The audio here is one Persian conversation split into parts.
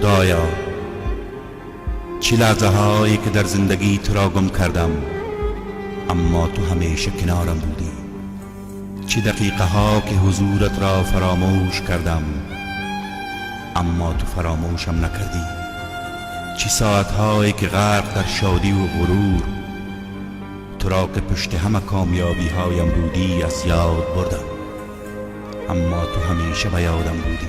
خدایا، چه لحظه هایی که در زندگی تو را گم کردم، اما تو همیشه کنارم بودی. چه دقیقه ها که حضورت را فراموش کردم، اما تو فراموشم نکردی. چه ساعت هایی که غرق در شادی و غرور، تو را که پشت همه کامیابی هایم بودی از یاد بردم، اما تو همیشه به یادم بودی.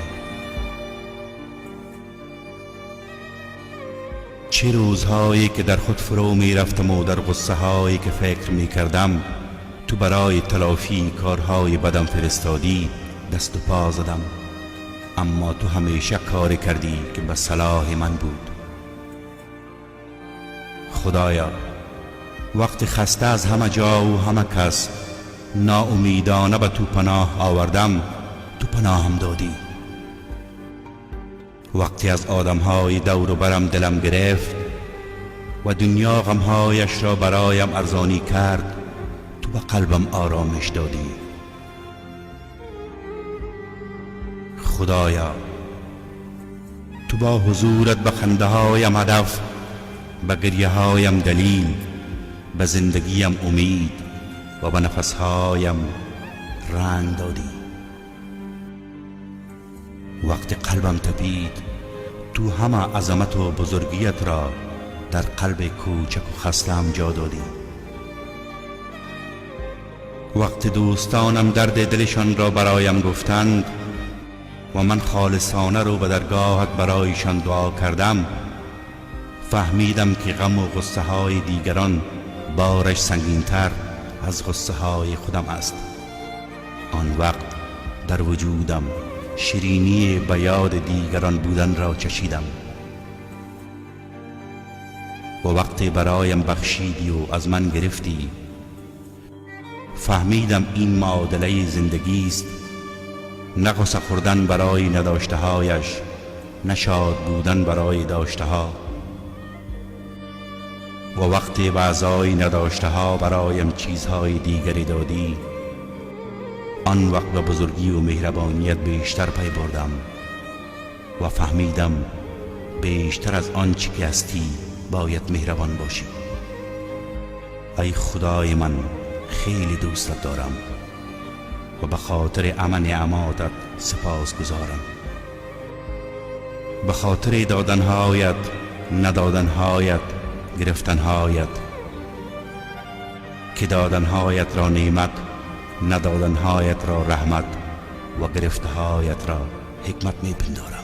چه روزهایی که در خود فرو می رفتم و در غصه هایی که فکر می کردم تو برای تلافی کارهای بدم فرستادی، دست و پا زدم، اما تو همیشه کاری کردی که به صلاح من بود. خدایا، وقتی خسته از همه جا و همه کس ناامیدانه به تو پناه آوردم، تو پناهم دادی. وقتی از آدمهای دور و برم دلم گرفت و دنیا غمهایش را برایم ارزانی کرد، تو به قلبم آرامش دادی. خدایا، تو با حضورت به خنده هایم هدف، به گریه هایم دلیل، به زندگیم امید و به نفس هایم رنگ دادی. وقتی قلبم تپید، تو همه عظمت و بزرگیت را در قلب کوچک و خسته‌ام جا دادی. وقتی دوستانم درد دلشان را برایم گفتند و من خالصانه رو به درگاهت برایشان دعا کردم، فهمیدم که غم و غصه های دیگران بارش سنگین‌تر از غصه های خودم است. آن وقت در وجودم شیرینی به یاد دیگران بودن را چشیدم و وقتی برایم بخشیدی و از من گرفتی، فهمیدم این معادله زندگی است، نه غصه خوردن برای نداشته هایش، نه شاد بودن برای داشته ها. و وقتی به ازای نداشته ها برایم چیزهای دیگری دادی، آن وقت به بزرگی و مهربانیت بیشتر پی بردم و فهمیدم بیشتر از آنچه که هستی باید مهربان باشی. ای خدای من، خیلی دوستت دارم و به خاطر امن نعماتت سپاس گزارم، به خاطر دادنهایت، ندادنهایت، گرفتنهایت، که دادنهایت را نعمت، ندادنهایت را رحمت و گرفتهایت را حکمت می پندارم.